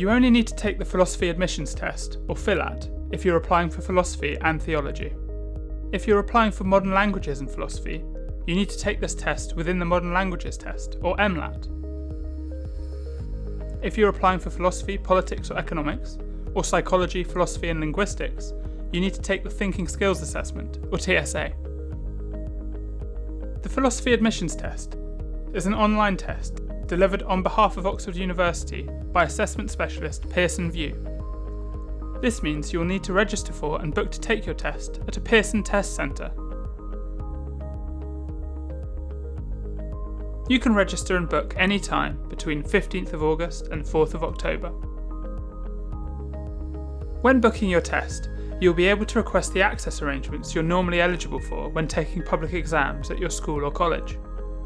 You only need to take the Philosophy Admissions Test, or PhilAt, if you're applying for philosophy and theology. If you're applying for modern languages and philosophy, you need to take this test within the Modern Languages Test, or MLAT. If you're applying for philosophy, politics or economics, or psychology, philosophy and linguistics, you need to take the Thinking Skills Assessment, or TSA. The Philosophy Admissions Test is an online test delivered on behalf of Oxford University by assessment specialist Pearson VUE. This means you will need to register for and book to take your test at a Pearson Test Centre. You can register and book any time between 15th of August and 4th of October. When booking your test, you'll be able to request the access arrangements you're normally eligible for when taking public exams at your school or college.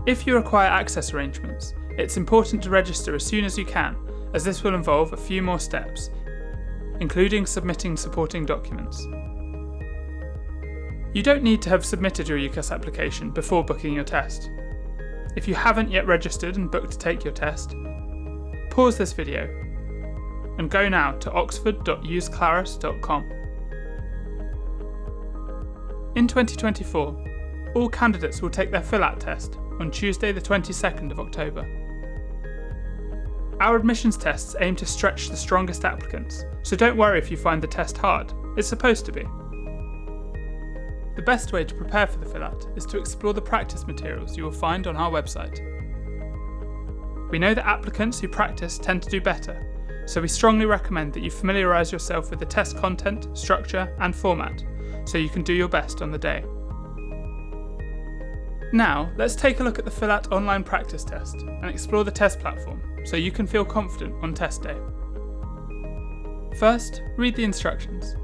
If you require access arrangements, it's important to register as soon as you can, as this will involve a few more steps, including submitting supporting documents. You don't need to have submitted your UCAS application before booking your test. If you haven't yet registered and booked to take your test, pause this video and go now to oxford.useclaris.com. In 2024, all candidates will take their PhilAt test on Tuesday the 22nd of October. Our admissions tests aim to stretch the strongest applicants, so don't worry if you find the test hard, it's supposed to be. The best way to prepare for the PhilAt is to explore the practice materials you will find on our website. We know that applicants who practice tend to do better, so we strongly recommend that you familiarise yourself with the test content, structure and format, so you can do your best on the day. Now, let's take a look at the PhilAt online practice test and explore the test platform so you can feel confident on test day. First, read the instructions.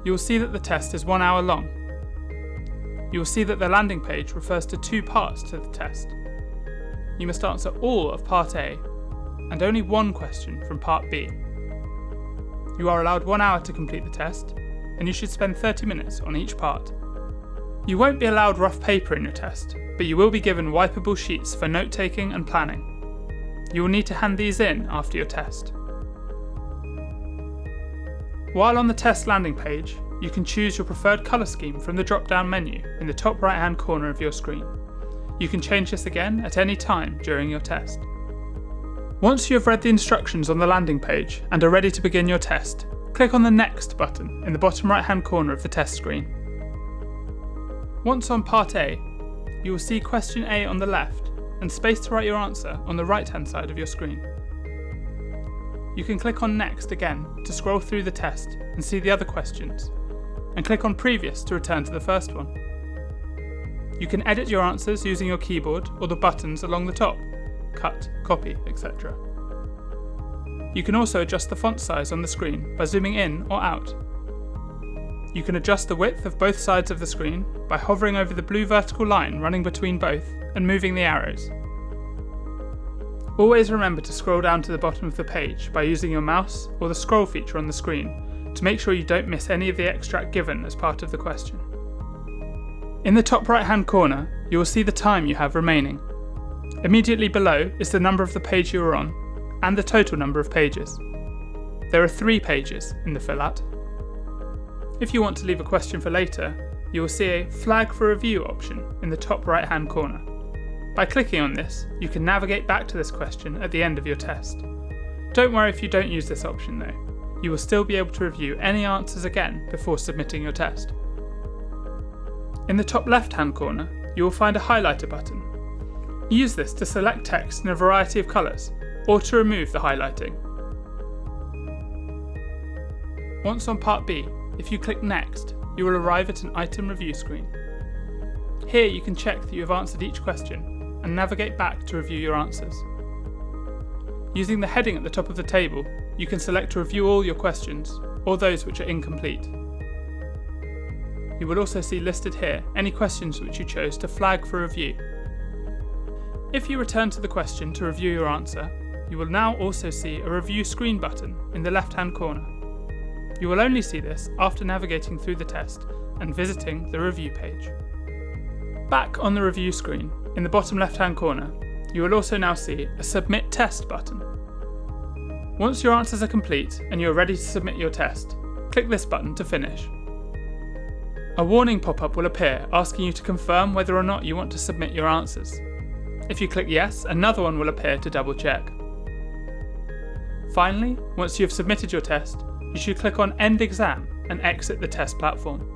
You will see that the test is 1 hour long. You will see that the landing page refers to 2 parts to the test. You must answer all of Part A and only 1 question from Part B. You are allowed 1 hour to complete the test, and you should spend 30 minutes on each part. You won't be allowed rough paper in your test, but you will be given wipeable sheets for note-taking and planning. You will need to hand these in after your test. While on the test landing page, you can choose your preferred colour scheme from the drop-down menu in the top right-hand corner of your screen. You can change this again at any time during your test. Once you have read the instructions on the landing page and are ready to begin your test, click on the Next button in the bottom right-hand corner of the test screen. Once on Part A, you will see Question A on the left and space to write your answer on the right-hand side of your screen. You can click on Next again to scroll through the test and see the other questions, and click on Previous to return to the first one. You can edit your answers using your keyboard or the buttons along the top, cut, copy, etc. You can also adjust the font size on the screen by zooming in or out. You can adjust the width of both sides of the screen by hovering over the blue vertical line running between both and moving the arrows. Always remember to scroll down to the bottom of the page by using your mouse or the scroll feature on the screen to make sure you don't miss any of the extract given as part of the question. In the top right hand corner, you will see the time you have remaining. Immediately below is the number of the page you are on and the total number of pages. There are 3 pages in the PhilAt. If you want to leave a question for later, you will see a Flag for Review option in the top right hand corner. By clicking on this, you can navigate back to this question at the end of your test. Don't worry if you don't use this option though, you will still be able to review any answers again before submitting your test. In the top left hand corner, you will find a highlighter button. Use this to select text in a variety of colours, or to remove the highlighting. Once on Part B, if you click Next, you will arrive at an item review screen. Here you can check that you have answered each question and navigate back to review your answers. Using the heading at the top of the table, you can select to review all your questions, or those which are incomplete. You will also see listed here any questions which you chose to flag for review. If you return to the question to review your answer, you will now also see a review screen button in the left-hand corner. You will only see this after navigating through the test and visiting the review page. Back on the review screen, in the bottom left-hand corner, you will also now see a Submit Test button. Once your answers are complete and you are ready to submit your test, click this button to finish. A warning pop-up will appear asking you to confirm whether or not you want to submit your answers. If you click yes, another one will appear to double check. Finally, once you have submitted your test, you should click on End Exam and exit the test platform.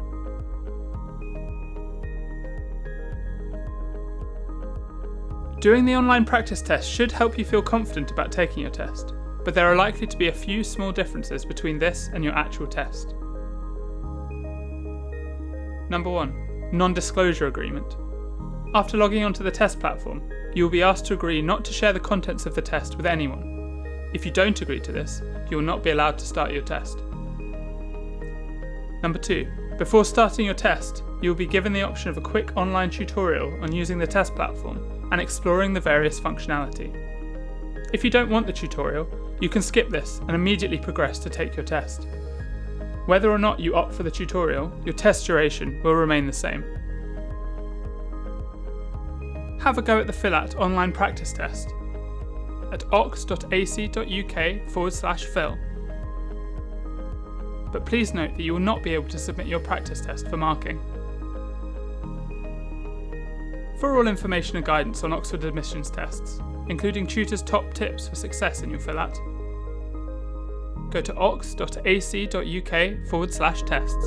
Doing the online practice test should help you feel confident about taking your test, but there are likely to be a few small differences between this and your actual test. Number 1. Non-disclosure agreement. After logging onto the test platform, you will be asked to agree not to share the contents of the test with anyone. If you don't agree to this, you will not be allowed to start your test. Number 2. Before starting your test, you will be given the option of a quick online tutorial on using the test platform and exploring the various functionality. If you don't want the tutorial, you can skip this and immediately progress to take your test. Whether or not you opt for the tutorial, your test duration will remain the same. Have a go at the PhilAT online practice test at ox.ac.uk/phil. But please note that you will not be able to submit your practice test for marking. For all information and guidance on Oxford admissions tests, including tutors' top tips for success in your PhilAT, go to ox.ac.uk/tests.